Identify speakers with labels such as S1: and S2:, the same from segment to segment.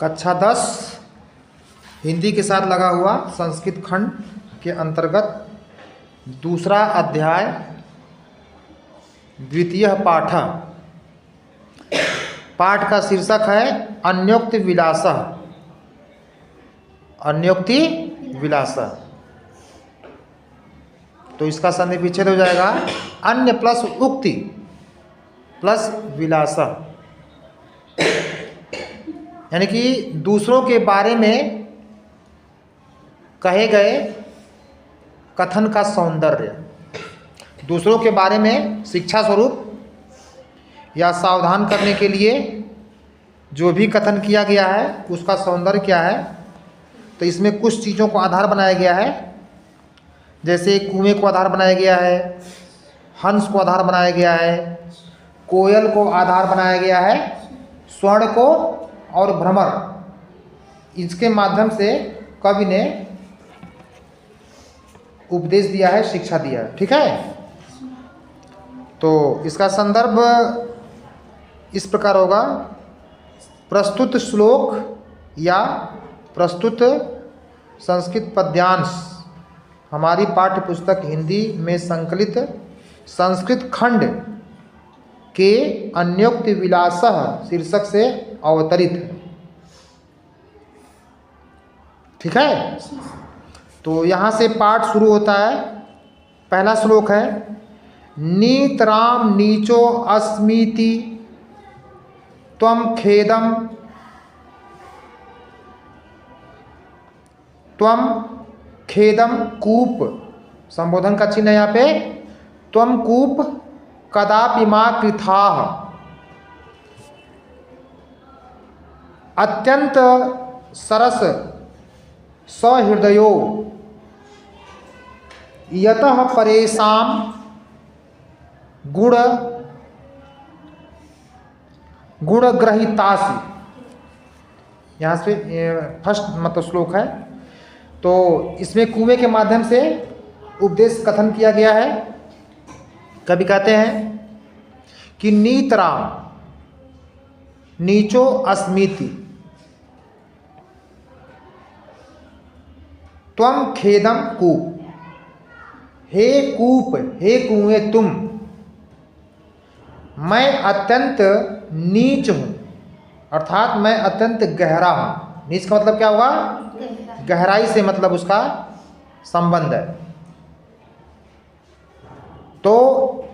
S1: कक्षा 10 हिंदी के साथ लगा हुआ संस्कृत खंड के अंतर्गत दूसरा अध्याय द्वितीय पाठ। पाठ का शीर्षक है अन्योक्ति विलासः। अन्योक्ति विलासः, तो इसका संधि विच्छेद हो जाएगा अन्य प्लस उक्ति प्लस विलासः, यानी कि दूसरों के बारे में कहे गए कथन का सौंदर्य, दूसरों के बारे में शिक्षा स्वरूप या सावधान करने के लिए जो भी कथन किया गया है उसका सौंदर्य क्या है। तो इसमें कुछ चीज़ों को आधार बनाया गया है, जैसे कुएं को आधार बनाया गया है, हंस को आधार बनाया गया है, कोयल को आधार बनाया गया है, स्वर्ण को और भ्रमर। इसके माध्यम से कवि ने उपदेश दिया है, शिक्षा दिया है। ठीक है, तो इसका संदर्भ इस प्रकार होगा। प्रस्तुत श्लोक या प्रस्तुत संस्कृत पद्यांश हमारी पाठ्य पुस्तक हिंदी में संकलित संस्कृत खंड के अन्योक्ति विलासः शीर्षक से अवतरित है। ठीक है, तो यहाँ से पाठ शुरू होता है। पहला श्लोक है नीतराम नीचो अस्मीति त्वम खेदम कूप, संबोधन का चिन्ह है यहाँ पे। त्वम कूप कदापि मा कृथाः अत्यंत सरस सहृदयो यतः परेशान गुणग्रहितासि। यहाँ से फर्स्ट मतलब श्लोक है। तो इसमें कुएं के माध्यम से उपदेश कथन किया गया है। कभी कहते हैं कि नीतराम नीचो अस्मीति त्वम खेदम कूप, हे कूप, हे कुएं तुम, मैं अत्यंत नीच हूँ, अर्थात मैं अत्यंत गहरा हूँ। नीच का मतलब क्या होगा? गहराई से मतलब उसका संबंध है। तो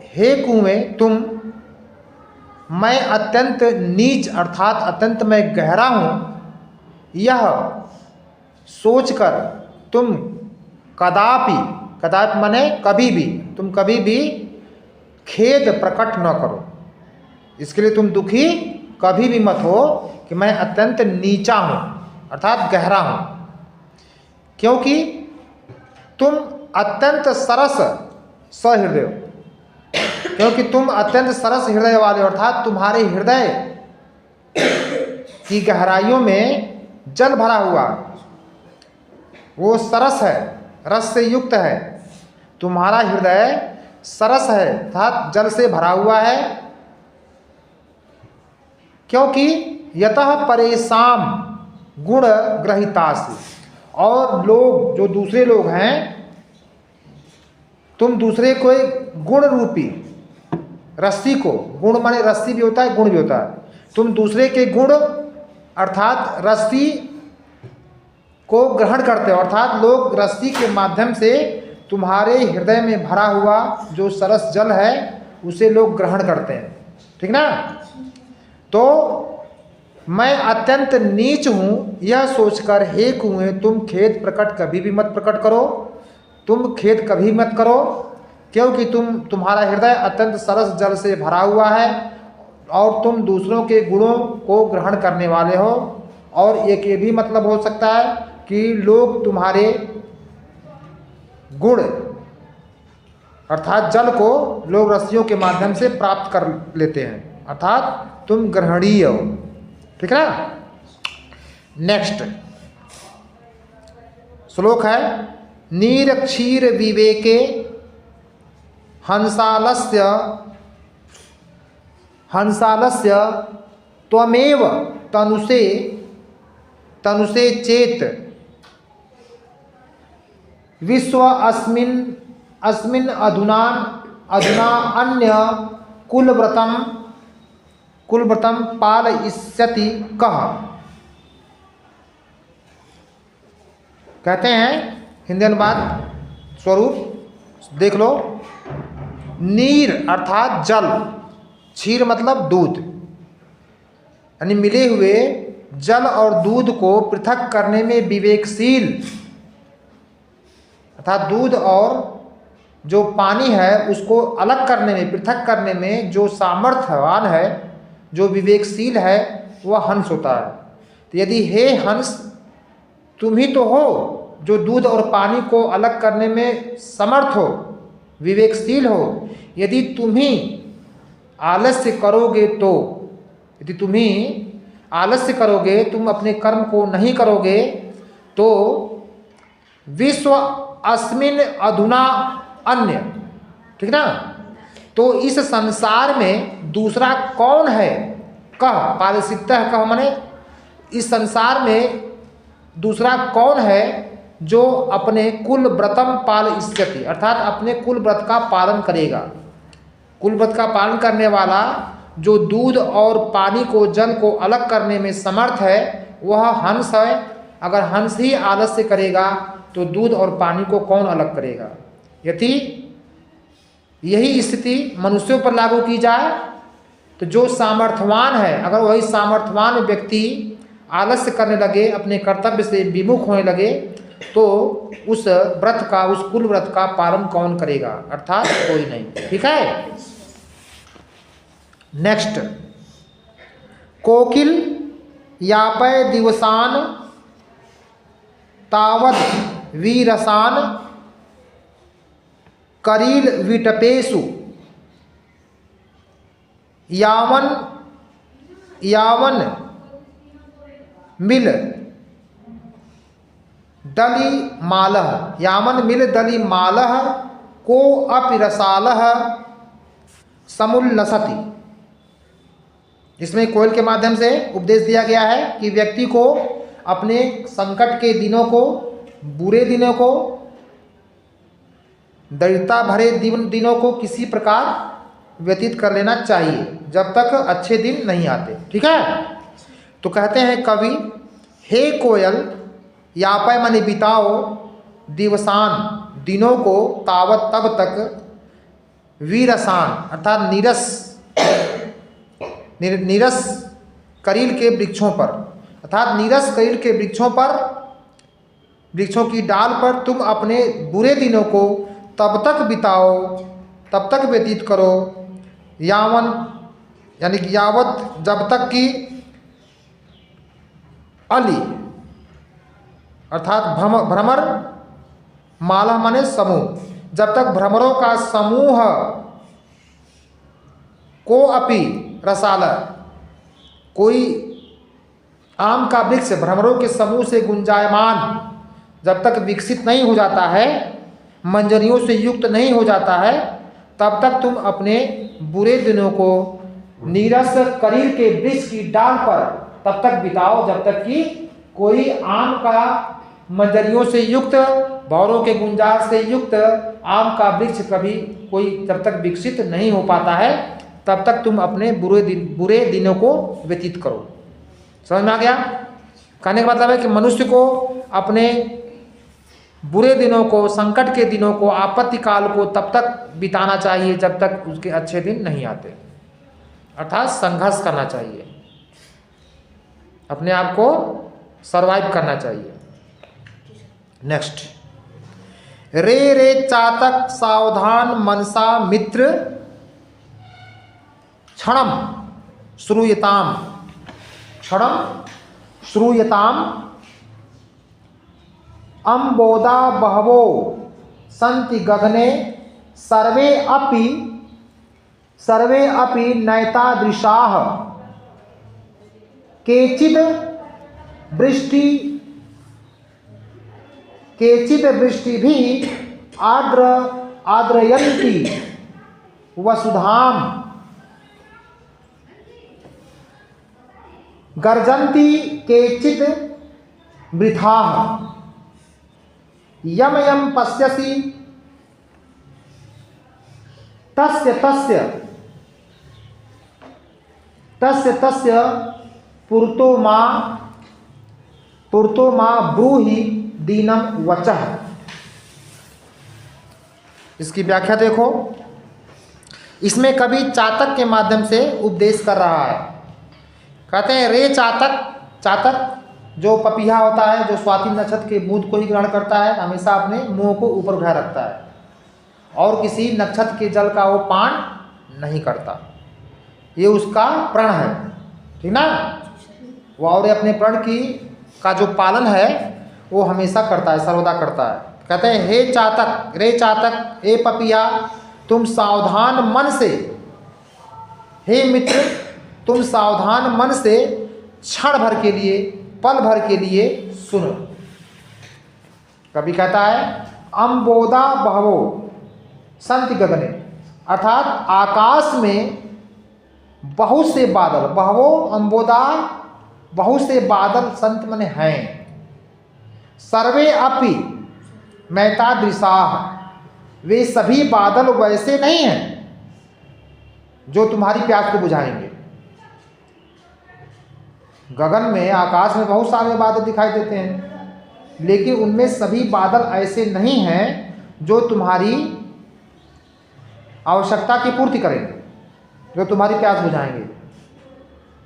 S1: हे कुएं तुम, मैं अत्यंत नीच अर्थात अत्यंत मैं गहरा हूँ, यह सोचकर तुम कदापि, कदापि माने कभी भी, तुम कभी भी खेद प्रकट न करो। इसके लिए तुम दुखी कभी भी मत हो कि मैं अत्यंत नीचा हूँ अर्थात गहरा हूँ, क्योंकि तुम अत्यंत सरस सहृदय हो, क्योंकि तुम अत्यंत सरस हृदय वाले हो, अर्थात तुम्हारे हृदय की गहराइयों में जल भरा हुआ, वो सरस है, रस से युक्त है। तुम्हारा हृदय सरस है अर्थात जल से भरा हुआ है, क्योंकि यतः परेशान गुण ग्रहितासि। और लोग जो दूसरे लोग हैं, तुम दूसरे को एक गुण रूपी रस्सी को, गुण माने रस्सी भी होता है, गुण भी होता है, तुम दूसरे के गुण अर्थात रस्सी को ग्रहण करते हो, अर्थात लोग रस्सी के माध्यम से तुम्हारे हृदय में भरा हुआ जो सरस जल है उसे लोग ग्रहण करते हैं। ठीक ना? तो मैं अत्यंत नीच हूँ यह सोचकर हे कुएं तुम खेद प्रकट कभी भी मत प्रकट करो, तुम खेद कभी मत करो, क्योंकि तुम्हारा हृदय अत्यंत सरस जल से भरा हुआ है और तुम दूसरों के गुणों को ग्रहण करने वाले हो। और एक ये भी मतलब हो सकता है कि लोग तुम्हारे गुण अर्थात जल को लोग रस्सियों के माध्यम से प्राप्त कर लेते हैं, अर्थात तुम ग्रहणीय हो। ठीक है ना? नेक्स्ट श्लोक है नीरक्षीर विवेके हंसालस्य त्वमेव तनुषे तनुषे चेत विश्व अस्मिन् अस्मिन् अधुना अधुना अन्य कुलव्रतम पालयिष्यति कः। कहते हैं हिंदी अनुवाद स्वरूप देख लो। नीर अर्थात जल, क्षीर मतलब दूध, यानी मिले हुए जल और दूध को पृथक करने में विवेकशील, अर्थात दूध और जो पानी है उसको अलग करने में, पृथक करने में जो सामर्थ्यवान है, जो विवेकशील है, वह हंस होता है। तो यदि हे हंस, तुम ही तो हो जो दूध और पानी को अलग करने में समर्थ हो, विवेकशील हो। यदि तुम ही आलस्य करोगे तो, यदि तुम ही आलस्य करोगे, तुम अपने कर्म को नहीं करोगे, तो विश्व अस्मिन् अधुना अन्य, ठीक ना। तो इस संसार में दूसरा कौन है, कह पारसिकतः, कह माने इस संसार में दूसरा कौन है जो अपने कुल व्रतम पालयिष्यति, अर्थात अपने कुल व्रत का पालन करेगा। कुल व्रत का पालन करने वाला जो दूध और पानी को, जल को अलग करने में समर्थ है, वह हंस है। अगर हंस ही आलस्य करेगा तो दूध और पानी को कौन अलग करेगा। यदि यही स्थिति मनुष्यों पर लागू की जाए तो जो सामर्थ्यवान है, अगर वही सामर्थ्यवान व्यक्ति आलस्य करने लगे, अपने कर्तव्य से विमुख होने लगे, तो उस व्रत का, उस कुल व्रत का पालन कौन करेगा, अर्थात कोई नहीं। ठीक है। नेक्स्ट, कोकिल यापय दिवसान तावद वीरसान करील विटपेशु यावन यावन मिल दली मालह, यामन मिल दली मालह को अपि रसालह समुल्लसति। इसमें कोयल के माध्यम से उपदेश दिया गया है कि व्यक्ति को अपने संकट के दिनों को, बुरे दिनों को, दरिद्रता भरे दिनों को किसी प्रकार व्यतीत कर लेना चाहिए जब तक अच्छे दिन नहीं आते। ठीक है। तो कहते हैं कवि, हे कोयल, यापय माने बिताओ, दिवसान दिनों को, तावत तब तक, वीरसान अर्थात नीरस करील के वृक्षों पर, अर्थात नीरस करील के वृक्षों पर, वृक्षों की डाल पर तुम अपने बुरे दिनों को तब तक बिताओ, तब तक व्यतीत करो, यावन यानी कि यावत, जब तक कि अली अर्थात भ्रमर, माला माने समूह, जब तक भ्रमरों का समूह को अपि रसाल, कोई आम का वृक्ष भ्रमरों के समूह से गुंजायमान जब तक विकसित नहीं हो जाता है, मंजरियों से युक्त नहीं हो जाता है, तब तक तुम अपने बुरे दिनों को नीरस करील के वृक्ष की डाल पर तब तक बिताओ जब तक कि कोई आम का मंजरियों से युक्त, भौरों के गुंजार से युक्त आम का वृक्ष कभी कोई जब तक विकसित नहीं हो पाता है, तब तक तुम अपने बुरे दिनों को व्यतीत करो। समझ में आ गया? कहने का मतलब है कि मनुष्य को अपने बुरे दिनों को, संकट के दिनों को, आपत्ति काल को तब तक बिताना चाहिए जब तक उसके अच्छे दिन नहीं आते, अर्थात संघर्ष करना चाहिए, अपने आप को सरवाइव करना चाहिए। नेक्स्ट, रे रे चातक सावधान मनसा मित्र क्षणम श्रूयताम, क्षणम श्रूयताम अम्बोदा बहवो सन्ति गगने सर्वे अपि नैतादृशाः केचिद् वृष्टिभिः आद्रयन्ति वसुधाम गर्जन्ति केचिद् वृथाः यम यम पश्यसि तस्य तस्य तस्य तस्य पुरतो मां ब्रूहि दीनम वचः। इसकी व्याख्या देखो, इसमें कवि चातक के माध्यम से उपदेश कर रहा है। कहते हैं रे चातक, चातक जो पपीहा होता है, जो स्वाति नक्षत्र के बूंद को ही ग्रहण करता है, हमेशा अपने मुंह को ऊपर उठाए रखता है और किसी नक्षत्र के जल का वो पान नहीं करता, ये उसका प्रण है, ठीक ना। वो और अपने प्रण की का जो पालन है वो हमेशा करता है, सर्वदा करता है। कहते हैं हे चातक, रे चातक, हे पपिया, तुम सावधान मन से, हे मित्र तुम सावधान मन से क्षण भर के लिए, पल भर के लिए सुनो। कभी कहता है अम्बोदा बहवो संति गगने, अर्थात आकाश में बहुत से बादल, बहवो अम्बोदा बहुत से बादल संत मन हैं, सर्वे अपि मैतादृशाः, वे सभी बादल वैसे नहीं हैं जो तुम्हारी प्यास को बुझाएंगे। गगन में, आकाश में बहुत सारे बादल दिखाई देते हैं, लेकिन उनमें सभी बादल ऐसे नहीं हैं जो तुम्हारी आवश्यकता की पूर्ति करेंगे, जो तुम्हारी प्यास बुझाएंगे।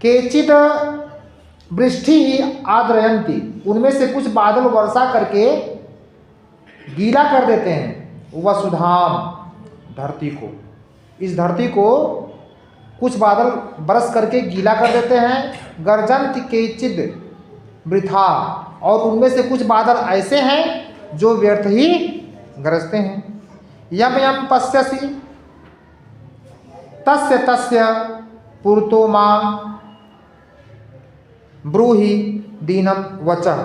S1: केचित वृष्टि आद्रयंती, उनमें से कुछ बादल वर्षा करके गीला कर देते हैं। वसुधाम, धरती को, इस धरती को कुछ बादल बरस करके गीला कर देते हैं। गर्जंत केचिद वृथा, और उनमें से कुछ बादल ऐसे हैं जो व्यर्थ ही गरजते हैं। यम यम पश्यसि तस्य तस्य पुरतो मां ब्रूहि दीनम वचः,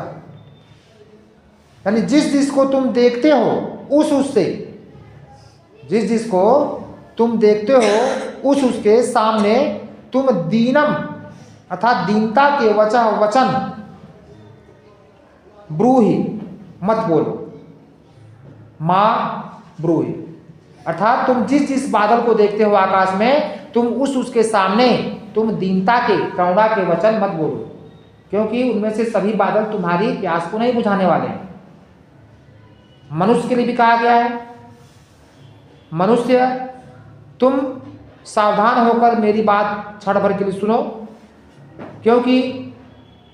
S1: यानी जिस जिसको तुम देखते हो उससे, जिस जिसको तुम देखते हो उसके सामने तुम दीनम अर्थात दीनता के वचन ब्रूहि मत बोलो, मां ब्रूहि, अर्थात तुम जिस जिस बादल को देखते हो आकाश में, तुम उसके सामने तुम दीनता के, करुणा के वचन मत बोलो, क्योंकि उनमें से सभी बादल तुम्हारी प्यास को नहीं बुझाने वाले हैं। मनुष्य के लिए भी कहा गया है, मनुष्य तुम सावधान होकर मेरी बात क्षण भर के लिए सुनो, क्योंकि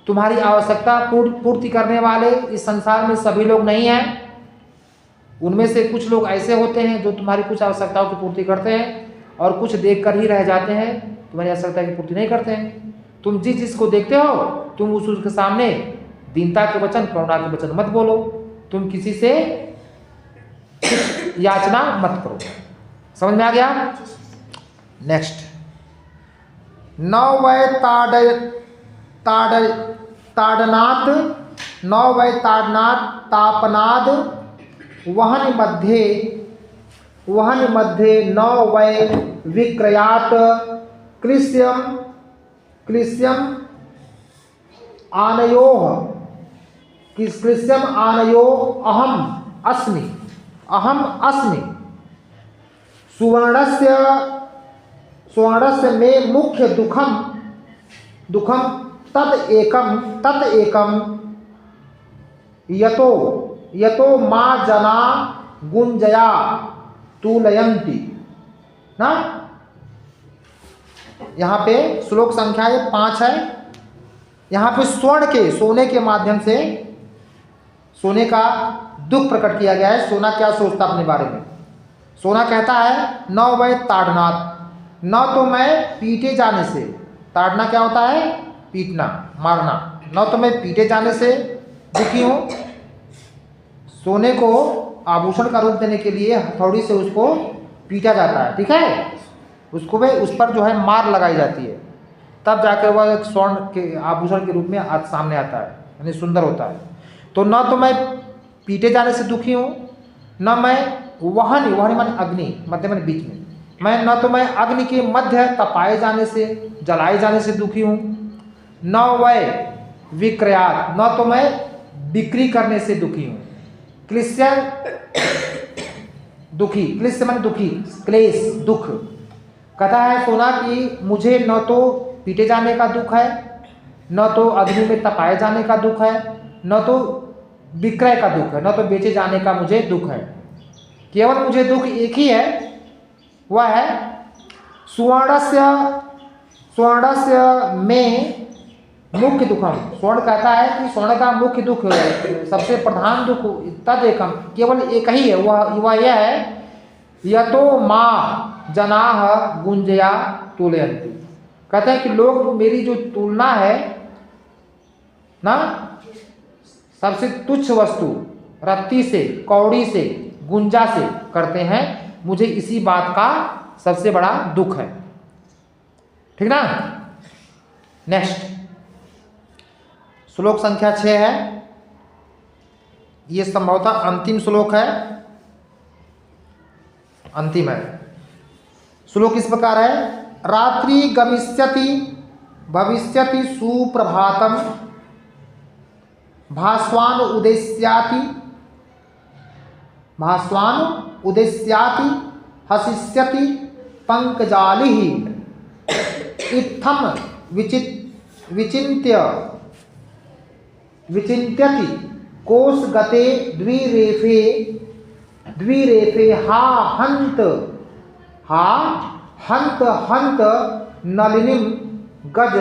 S1: तुम्हारी आवश्यकता पूर्ति करने वाले इस संसार में सभी लोग नहीं हैं। उनमें से कुछ लोग ऐसे होते हैं जो तुम्हारी कुछ आवश्यकताओं की पूर्ति करते हैं, और कुछ देखकर ही रह जाते हैं, तुम्हारी आवश्यकता की पूर्ति नहीं करते हैं। तुम जिस जिसको देखते हो तुम उसके सामने दीनता के वचन, करुणा के वचन मत बोलो, तुम किसी से याचना मत करो। समझ में आ गया? नेक्स्ट, नौ वै ताड़नाथ, नौ वै ताड़नाथ तापनाद वहन मध्य नौ वै विक्रयात कृष्यम आनयोः अहम अस्मि सुवर्णस्य मे मुख्य दुखम तद एकम यतो माँ जना गुंजया तुलयंती ना। यहाँ पे श्लोक संख्या 5 है। यहाँ पे स्वर्ण के, सोने के माध्यम से सोने का दुख प्रकट किया गया है। सोना क्या सोचता अपने बारे में? सोना कहता है न वै ताड़नाथ, न तो मैं पीटे जाने से, ताड़ना क्या होता है? पीटना, मारना। न तो मैं पीटे जाने से दुखी हूँ। सोने को आभूषण का रूप देने के लिए हथौड़ी से उसको पीटा जाता है, ठीक है, उसको वे उस पर जो है मार लगाई जाती है, तब जाकर वह एक स्वर्ण के आभूषण के रूप में सामने आता है, यानी सुंदर होता है। तो न तो मैं पीटे जाने से दुखी हूँ, न मैं वहन माने अग्नि, मध्य माने बीच में, मैं न तो मैं अग्नि के मध्य तपाए जाने से, जलाए जाने से दुखी हूँ, न वै विक्रयात, न तो मैं बिक्री करने से दुखी हूँ। क्लिश्य दुखी, क्लिश्य माने दुखी, क्लेश दुख। कहता है सोना कि मुझे न तो पीटे जाने का दुख है, न तो अग्नि में तपाए जाने का दुख है, न तो विक्रय का दुख है, न तो बेचे जाने का मुझे दुख है। केवल मुझे दुख एक ही है, वह है स्वर्णस्य में मुख्य दुखम। स्वर्ण कहता है कि स्वर्ण का मुख्य दुख, सबसे प्रधान दुख तदेकम, केवल एक ही है, वह यह है यतो मां जनाः गुंजया तुलयन्ति। कहते हैं कि लोग मेरी जो तुलना है ना सबसे तुच्छ वस्तु रत्ती से, कौड़ी से, गुंजा से करते हैं, मुझे इसी बात का सबसे बड़ा दुख है। ठीक ना। नेक्स्ट श्लोक संख्या 6 है, ये संभवतः अंतिम श्लोक है, अंतिम है। श्लोक इस प्रकार है, रात्रि गमिष्यति भविष्यति सुप्रभातम भास्वान उदेस्याति हसिष्यति पंकजालिः इत्थम विचिन्त्यति कोशगते द्विरेफे हा हंत नलिनीं गज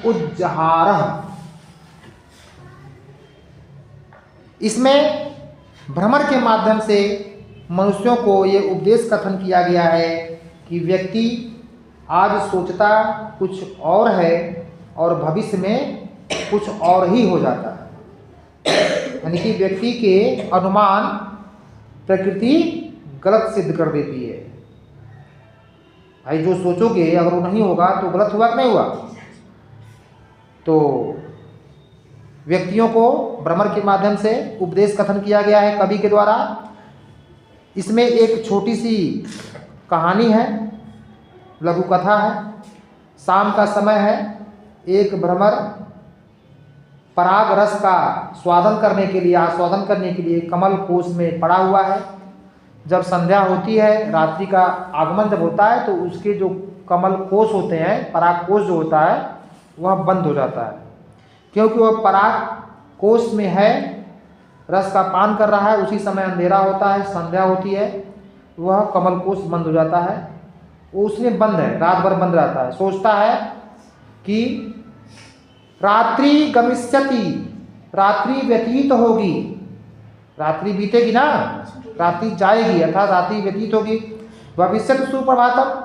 S1: उज्जहारः। इसमें भ्रमर के माध्यम से मनुष्यों को ये उपदेश कथन किया गया है कि व्यक्ति आज सोचता कुछ और है और भविष्य में कुछ और ही हो जाता है। यानी कि व्यक्ति के अनुमान प्रकृति गलत सिद्ध कर देती है। भाई जो सोचोगे अगर वो नहीं होगा तो गलत हुआ कि नहीं हुआ। तो व्यक्तियों को भ्रमर के माध्यम से उपदेश कथन किया गया है कवि के द्वारा। इसमें एक छोटी सी कहानी है, लघु कथा है। शाम का समय है, एक भ्रमर पराग रस का आस्वादन करने के लिए कमल कोश में पड़ा हुआ है। जब संध्या होती है, रात्रि का आगमन जब होता है, तो उसके जो कमल कोश होते हैं, पराग कोश जो होता है वह बंद हो जाता है, क्योंकि वह पराग कोश में है, रस का पान कर रहा है। उसी समय अंधेरा होता है, संध्या होती है, वह कमल कोश बंद हो जाता है। वो उसमें बंद है, रात भर बंद रहता है। सोचता है कि रात्रि गमिष्यति, रात्रि व्यतीत होगी, रात्रि बीतेगी ना, रात्रि जाएगी, अर्थात रात्रि व्यतीत होगी। भविष्य सुप्रभातम,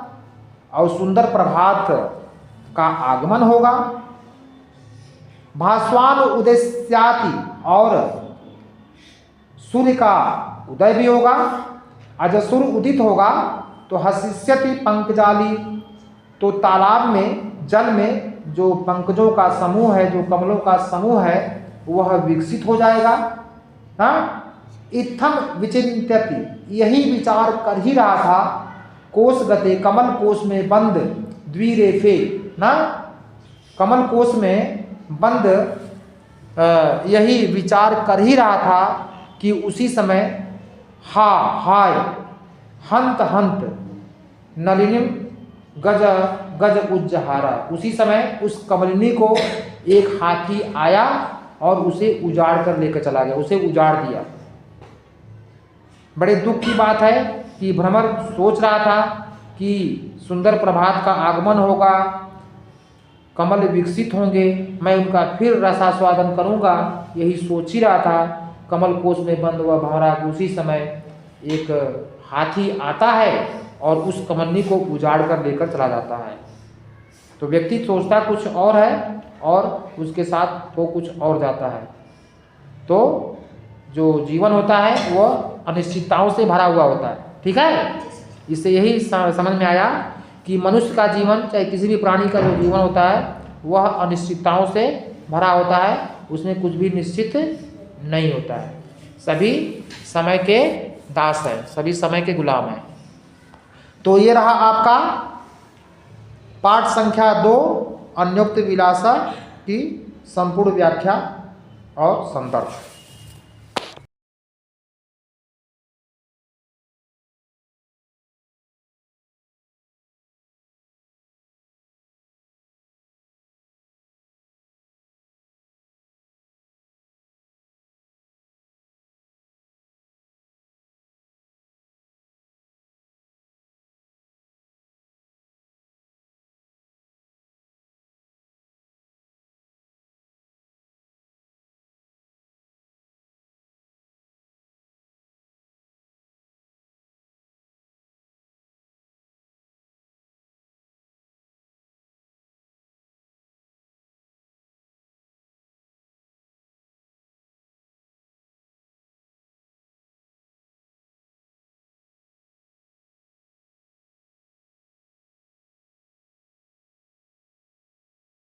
S1: और सुंदर प्रभात का आगमन होगा। भास्वान उदेस्याति, और सूर्य का उदय भी होगा। और जब सूर्य उदित होगा तो हसिष्यति पंकजाली, तो तालाब में, जल में जो पंकजों का समूह है, जो कमलों का समूह है, वह विकसित हो जाएगा। हाँ, इत्थम विचिन्त्यति, यही विचार कर ही रहा था, कोश गते, कमल कोश में बंद, द्विरेफे ना, कमल कोश में बंद, यही विचार कर ही रहा था कि उसी समय हाय हंत नलिनीम गज उज्जहारा, उसी समय उस कमलिनी को एक हाथी आया और उसे उजाड़ कर लेकर चला गया, उसे उजाड़ दिया। बड़े दुख की बात है कि भ्रमर सोच रहा था कि सुंदर प्रभात का आगमन होगा, कमल विकसित होंगे, मैं उनका फिर रसास्वादन करूंगा, यही सोच ही रहा था। कमल कोश में बंद हुआ भंवरा, उसी समय एक हाथी आता है और उस कमलनी को उजाड़ कर लेकर चला जाता है। तो व्यक्ति सोचता कुछ और है और उसके साथ वो कुछ और जाता है। तो जो जीवन होता है वह अनिश्चितताओं से भरा हुआ होता है। ठीक है, इससे यही समझ में आया कि मनुष्य का जीवन, चाहे किसी भी प्राणी का जो जीवन होता है, वह अनिश्चितताओं से भरा होता है, उसमें कुछ भी निश्चित नहीं होता है। सभी समय के दास हैं, सभी समय के गुलाम हैं। तो ये रहा आपका पाठ संख्या 2, अन्योक्त विलासा की संपूर्ण व्याख्या और संदर्भ।